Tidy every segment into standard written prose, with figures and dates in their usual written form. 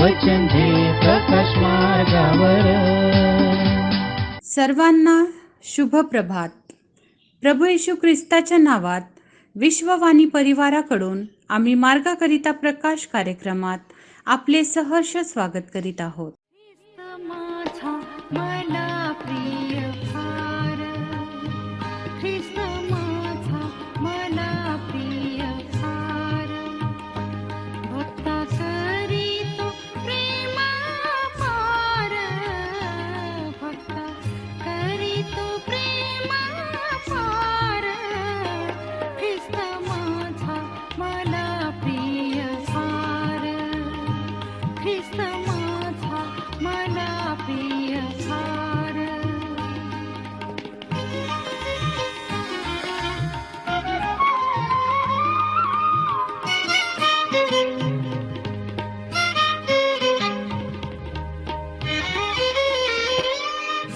वचन दे प्रकाश मार्गावर. सर्वांना शुभ प्रभात. प्रभू येशू ख्रिस्ताच्या नावात विश्ववाणी परिवाराकडून आम्ही मार्गाकरिता प्रकाश कार्यक्रमात आपले सहर्ष स्वागत करीत आहोत. माझा मला प्रिय फार, ख्रिस्त माझा मला प्रिय फार, भक्ता करीतो प्रेम फार, भक्ता करीतो प्रेम फार, ख्रिस्त माझा मला प्रिय फार, ख्रिस्त माझा मला प्रिय फार.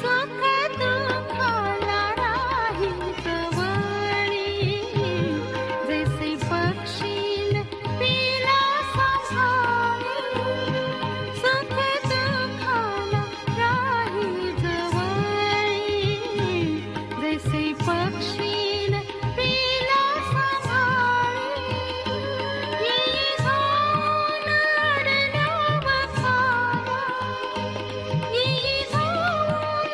सुख दुःखाला राही जवळी, जैसे पक्षीन पिला सांभाळी, सुख दुःखाला राही जवळी, जैसे पक्षीन पिला सांभाळी, येई जाऊन अडल्यावर खाला, येई जाऊन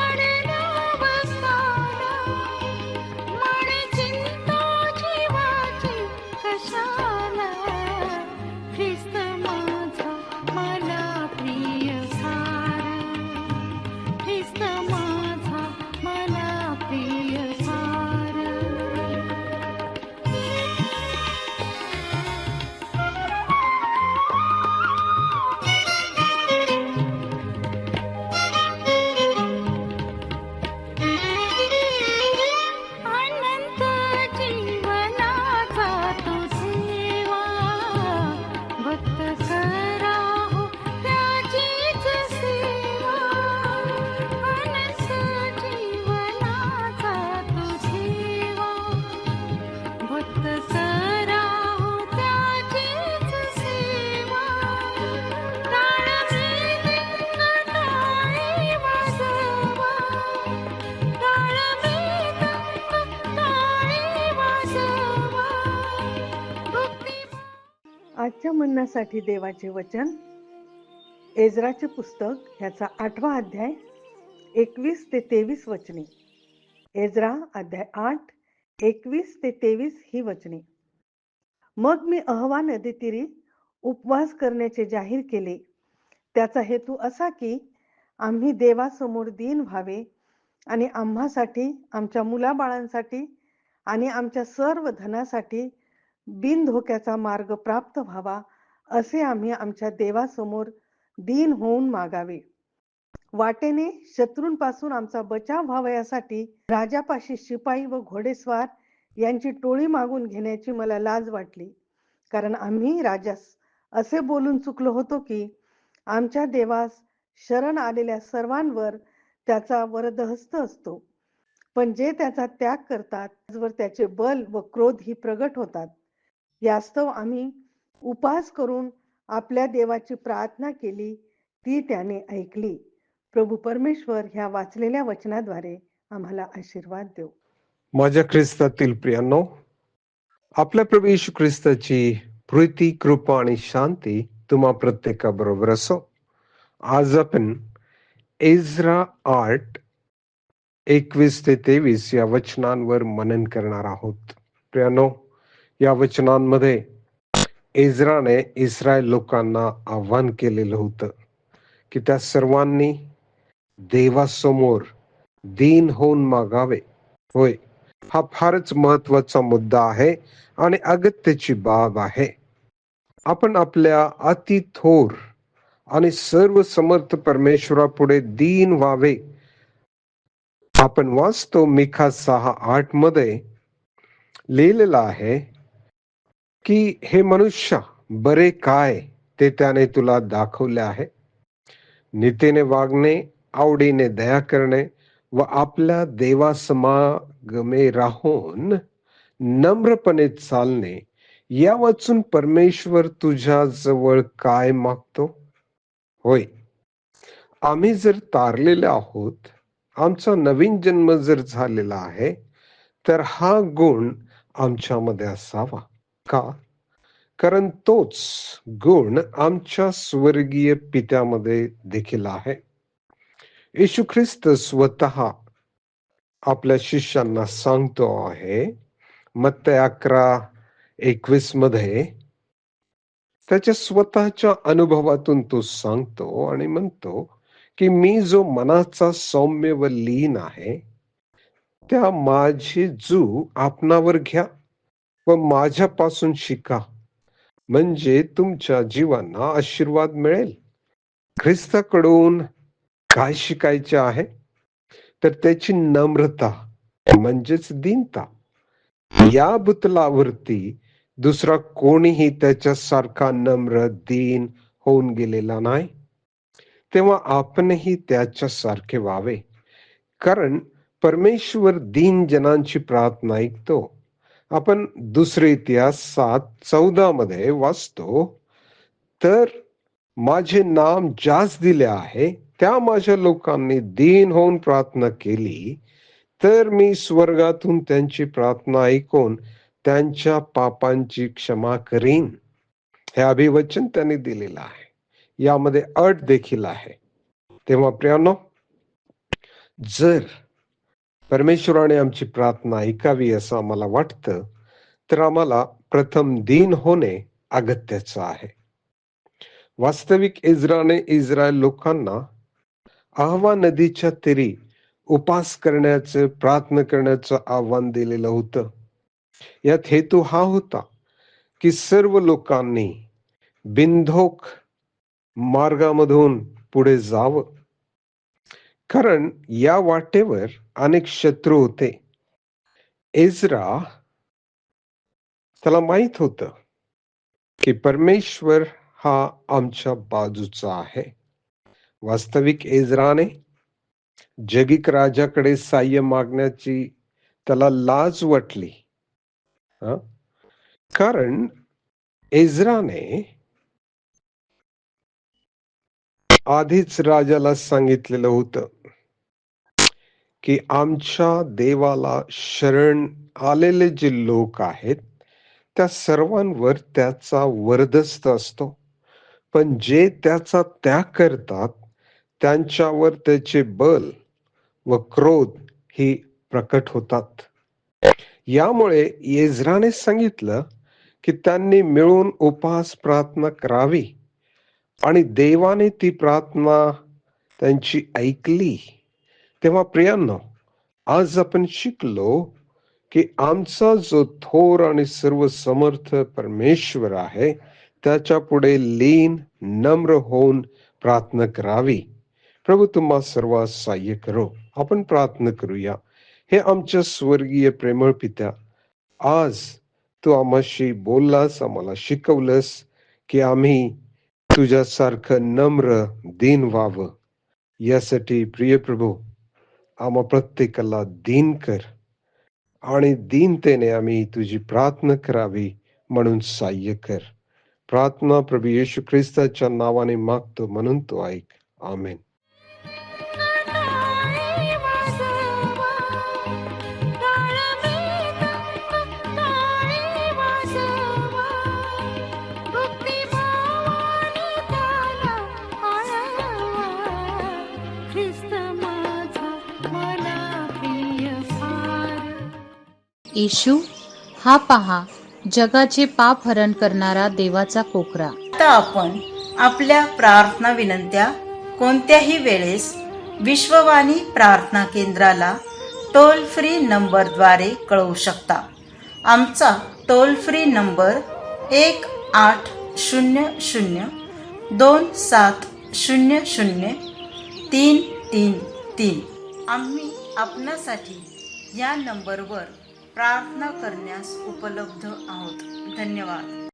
अडल्यावर खाला, मन चिंता जीवाची कशाला, ख्रिस्त माझा मला प्रिय फार, ख्रिस्त माझा मला प्रिय फार. अनंत जीवनाचा तो सेवा, भक्त कराहो त्याचीच सेवा, अनंत जीवनाचा तो सेवा, भक्त कराहो त्याचीच सेवा, ताळमेळ टाळी वाजवा, ताळमेळ टाळी वाजवा, भक्ती. आजच्या म्हणण्यासाठी देवाचे वचन एज्राचे पुस्तक ह्याचा 8वा अध्याय 21 ते 23 वचने. एज्रा अध्याय 8 21 ते 23 ही वचने. मग मी अहवा नदीतीरी उपवास करण्याचे जाहीर केले. त्याचा हेतू असा की आम्ही देवासमोर दीन व्हावे आणि आम्हासाठी, आमच्या मुलाबाळांसाठी आणि आमच्या सर्व धनासाठी बिनधोक्याचा मार्ग प्राप्त व्हावा, असे आम्ही आमच्या देवासमोर दीन होऊन मागावे. वाटेने शत्रूंपासून आमचा बचाव व्हावा यासाठी राजापाशी शिपाई व घोडेस्वार यांची टोळी मागून घेण्याची मला लाज वाटली, कारण आम्ही राजास असे बोलून चुकलो होतो की आमच्या देवास शरण आलेल्या सर्वांवर त्याचा वरदहस्त असतो, पण जे त्याचा त्याग करतात त्यावर त्याचे बल व क्रोध ही प्रगट होतात. यास्तव आम्ही उपास करून आपल्या देवाची प्रार्थना केली, ती त्याने ऐकली. प्रभू परमेश्वर ह्या वाचलेल्या वचनाद्वारे आम्हाला आशीर्वाद देव. माझ्या ख्रिस्तातील प्रियांनो, आपल्या प्रभू येशू ख्रिस्ताची प्रीती, कृपा आणि शांती तुम्हा प्रत्येकाबरोबर असो. आज आपण एज्रा 8 21 ते 23 या वचनांवर मनन करणार आहोत. प्रियांनो, या वचनांमध्ये एज्राने इस्रायल लोकांना आव्हान केलेलं होतं की त्या सर्वांनी देवासमोर दीन होऊन मागावे. होय, हा फारच महत्वाचा मुद्दा आहे आणि अगत्याची बाब आहे. आपण आपल्या अति थोर आणि सर्व समर्थ परमेश्वरापुढे दीन व्हावे. आपण वाचतो मिखा 6:8 मध्ये लिहिलेलं आहे की हे मनुष्य, बरे काय ते त्याने तुला दाखवले आहे. नीतीने वागणे, आवडीने दया करणे व आपल्या देवासमागमे राहून नम्रपणे चालणे, या वाचून परमेश्वर तुझ्या जवळ काय मागतो? होय, आम्ही जर तारलेले आहोत, आमचा नवीन जन्म जर झालेला आहे, तर हा गुण आमच्यामध्ये असावा. का? कारण तोच गुण आमच्या स्वर्गीय पित्यामध्ये देखील आहे. येशू ख्रिस्त स्वतः आपल्या शिष्यांना सांगतो आहे, मत्तय 11:21 मध्ये त्याच्या स्वतःच्या अनुभवातून तो सांगतो आणि म्हणतो की मी जो मनाचा सौम्य व लीन आहे, त्या माझी जू आपणावर घ्या व माझ्यापासून शिका, म्हणजे तुमच्या जीवांना आशीर्वाद मिळेल. ख्रिस्ताकडून काय शिकायचे आहे? तर त्याची नम्रता म्हणजेच दीनता. या भूतलावरती दुसरा कोणीही त्याच्यासारखा नम्र दीन होऊन गेलेला नाही. तेव्हा आपणही त्याच्यासारखे व्हावे. कारण परमेश्वर दीन जनांची प्रार्थना ऐकतो. आपण दुसरे इतिहास 7:14 मध्ये वाचतो, तर माझे नाम ज्यास दिले आहे त्या माझ्या लोकांनी दीन होऊन प्रार्थना केली, तर मी स्वर्गातून त्यांची प्रार्थना ऐकून त्यांच्या पापांची क्षमा करीन. हे अभिवचन त्यांनी दिलेलं आहे. यामध्ये अट देखील आहे. तेव्हा प्रियानो, जर परमेश्वराने आमची प्रार्थना ऐकावी असं आम्हाला वाटतं, तर आम्हाला प्रथम दीन होणे अगत्याचं आहे. वास्तविक इस्राने इस्रायल लोकांना अहवा नदीच्या तीरी उपास करण्याचं, प्रार्थना करण्याचं आव्हान दिलेलं होतं. यात हेतू हा होता की सर्व लोकांनी बिनधोक मार्गामधून पुढे जावं. कारण या वाटेवर अनेक शत्रू होते. इस्रा त्याला माहित होतं की परमेश्वर हा आमच्या बाजूचा आहे. वास्तविक इस्राने जगिक राजाकडे सहाय्य मागण्याची त्याला लाज वाटली. कारण इस्राने आधीच राजाला सांगितलेलं होतं की आमच्या देवाला शरण आलेले जे लोक आहेत त्या सर्वांवर त्याचा वरदस्त असतो, पण जे त्याचा त्याग करतात त्यांच्यावर त्याचे बल व क्रोध ही प्रकट होतात. यामुळे इस्राने सांगितलं की त्यांनी मिळून उपास प्रार्थना करावी आणि देवाने ती प्रार्थना त्यांची ऐकली. तेव्हा प्रियांनो, आज आपण शिकलो की आमचा जो थोर आणि सर्व समर्थ परमेश्वर आहे त्याच्या पुढे लीन नम्र होऊन प्रार्थना करावी. प्रभू तुम्हा सर्वांस सहाय्य करो. आपण प्रार्थना करूया. हे आमच्या स्वर्गीय प्रेमळ पित्या, आज तू आम्हाशी बोललास, आम्हाला शिकवलंस की आम्ही तुझ्यासारखं नम्र दीन व्हावं. यासाठी प्रिय प्रभू, आम्हा प्रत्येकाला दीन कर आणि दीनतेने आम्ही तुझी प्रार्थना करावी म्हणून सहाय्य कर. प्रार्थना प्रभू येशू ख्रिस्ताच्या नावाने मागतो म्हणून तो ऐक. आमेन. टाळे वाजवा, टाळमृदंग टाळे वाजवा, भक्तिभावाने त्याला आळवा, ख्रिस्त माझा मला प्रिय फार. येशू, हा पहा जगाचे पाप हरण करणारा देवाचा कोकरा. आता आपण आपल्या प्रार्थना विनंत्या कोणत्याही वेळेस विश्ववाणी प्रार्थना केंद्राला टोल फ्री नंबरद्वारे कळवू शकता. आमचा टोल फ्री नंबर 1-800-2700-333. आम्ही आपणासाठी या नंबरवर प्रार्थना करण्यास उपलब्ध आहोत. धन्यवाद.